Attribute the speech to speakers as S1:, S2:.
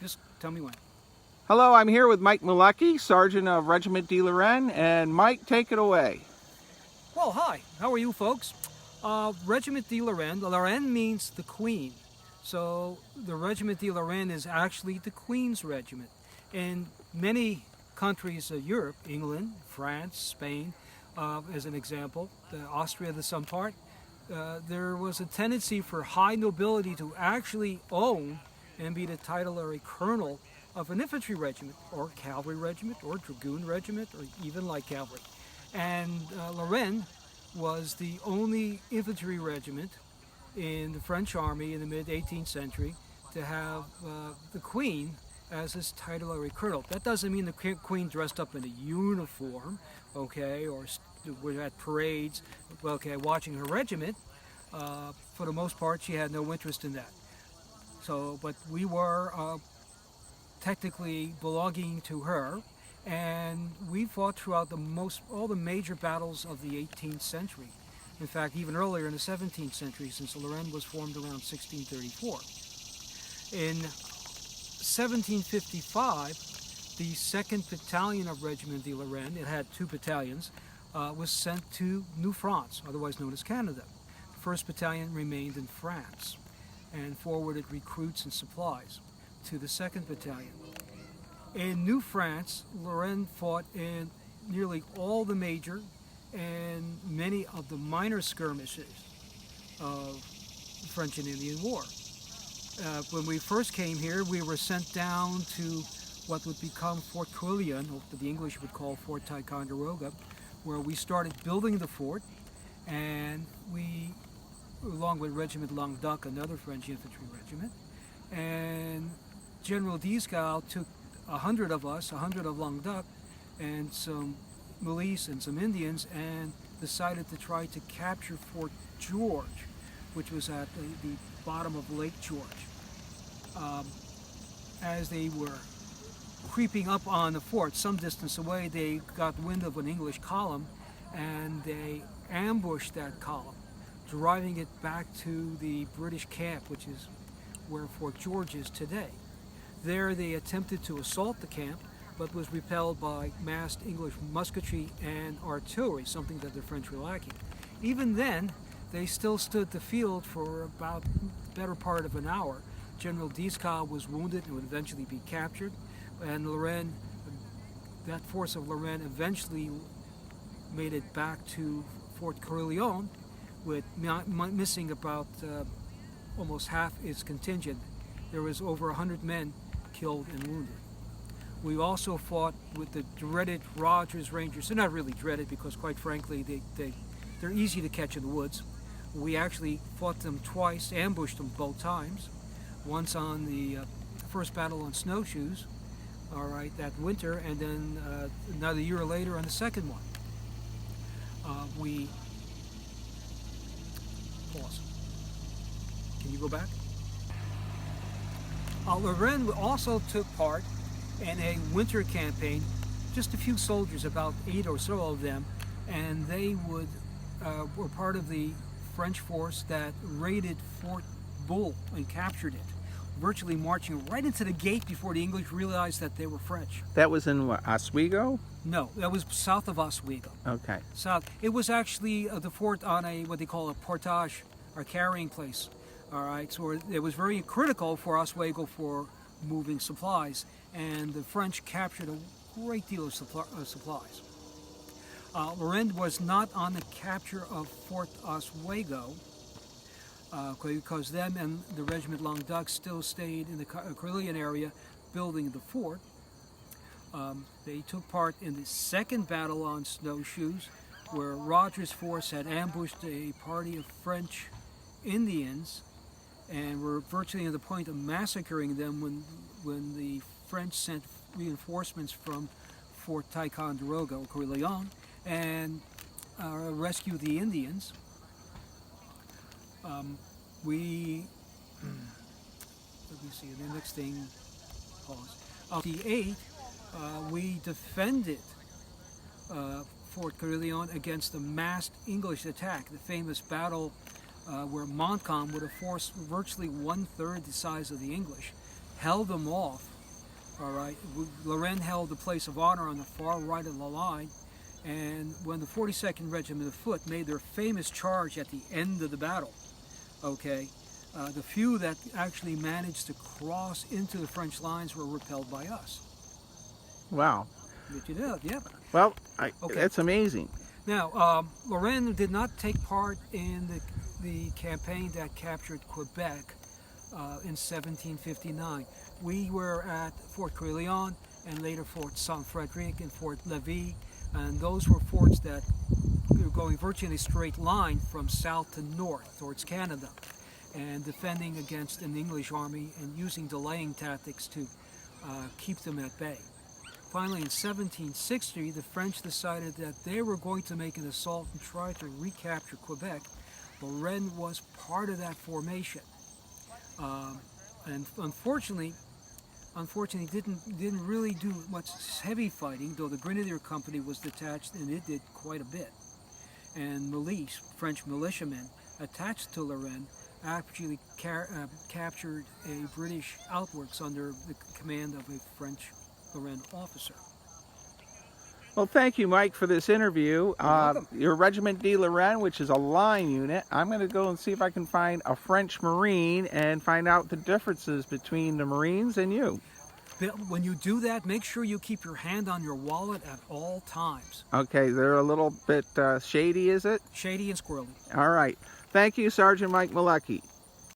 S1: Just tell me when.
S2: Hello, I'm here with Mike Malecki, Sergeant of Regiment de Lorraine, and Mike, take it away.
S1: Well, hi. How are you, folks? Regiment de Lorraine. Lorraine means the Queen. So the Regiment de Lorraine is actually the Queen's Regiment. In many countries of Europe, England, France, Spain, as an example, Austria, the some part, there was a tendency for high nobility to actually own and be the titulary colonel of an infantry regiment or cavalry regiment or dragoon regiment or even light cavalry. And Lorraine was the only infantry regiment in the French army in the mid-18th century to have the Queen as his titulary colonel. That doesn't mean the Queen dressed up in a uniform, okay, or was at parades, okay, watching her regiment. For the most part, she had no interest in that. So, but we were technically belonging to her, and we fought throughout all the major battles of the 18th century. In fact, even earlier in the 17th century, since Lorraine was formed around 1634. In 1755, the 2nd Battalion of Regiment de Lorraine, it had 2 battalions, was sent to New France, otherwise known as Canada. The 1st Battalion remained in France and forwarded recruits and supplies to the 2nd Battalion. In New France, Lorraine fought in nearly all the major and many of the minor skirmishes of the French and Indian War. When we first came here, we were sent down to what would become Fort Quillion, or what the English would call Fort Ticonderoga, where we started building the fort, and we, along with Regiment Languedoc, another French infantry regiment, and General Dieskau took 100 of us, 100 of Languedoc, and some Malays and some Indians, and decided to try to capture Fort George, which was at the bottom of Lake George. As they were creeping up on the fort, some distance away, they got wind of an English column, and they ambushed that column, driving it back to the British camp, which is where Fort George is today. There they attempted to assault the camp, but was repelled by massed English musketry and artillery, something that the French were lacking. Even then, they still stood the field for about the better part of an hour. General Dieskau was wounded and would eventually be captured, and Lorraine, that force of Lorraine eventually made it back to Fort Quillion, with missing about almost half its contingent. There was over 100 men killed and wounded. We also fought with the dreaded Rogers Rangers. They're not really dreaded because, quite frankly, they're easy to catch in the woods. We actually fought them twice, ambushed them both times. Once on the first battle on snowshoes, all right, that winter, and then another year later on the second one. We pause. Can you go back? Lorraine also took part in a winter campaign, just a few soldiers, about 8 or so of them, and they were part of the French force that raided Fort Bull and captured it, virtually marching right into the gate before the English realized that they were French.
S2: That was in what, Oswego?
S1: No, that was south of Oswego.
S2: Okay.
S1: South. It was actually the fort on what they call a portage, or carrying place. All right, so it was very critical for Oswego for moving supplies, and the French captured a great deal of supplies. Lorraine was not on the capture of Fort Oswego because them and the Regiment Languedoc still stayed in the Quillion area building the fort. They took part in the 2nd battle on snowshoes, where Rogers' force had ambushed a party of French Indians and were virtually at the point of massacring them when the French sent reinforcements from Fort Ticonderoga, or Quillion, and rescued the Indians. Let me see, the next thing, pause. Of the 8th, we defended Fort Quillion against a massed English attack, the famous battle where Montcalm, with a force virtually 1/3 the size of the English, held them off All right, Lorraine held the place of honor on the far right of the line, and when the 42nd Regiment of Foot made their famous charge at the end of the battle, okay, the few that actually managed to cross into the French lines were repelled by us.
S2: Wow.
S1: Did you know? Yeah.
S2: Well,
S1: Okay.
S2: that's amazing.
S1: Now, Lorraine did not take part in the campaign that captured Quebec in 1759. We were at Fort Crillon and later Fort Saint Frederic and Fort Lévis, and those were forts that were going virtually in a straight line from south to north towards Canada, and defending against an English army and using delaying tactics to keep them at bay. Finally, in 1760, the French decided that they were going to make an assault and try to recapture Quebec. Lorraine was part of that formation, and unfortunately didn't really do much heavy fighting, though the Grenadier Company was detached and it did quite a bit. And milice, French militiamen attached to Lorraine, actually captured a British outworks under the command of a French Lorraine officer.
S2: Well, thank you, Mike, for this interview.
S1: welcome.
S2: Your Regiment de Lorraine, which is a line unit, I'm going to go and see if I can find a French Marine and find out the differences between the Marines and you.
S1: Bill, when you do that, make sure you keep your hand on your wallet at all times.
S2: Okay, they're a little bit shady, is it?
S1: Shady and squirrely.
S2: All right. Thank you, Sergeant Mike Malecki.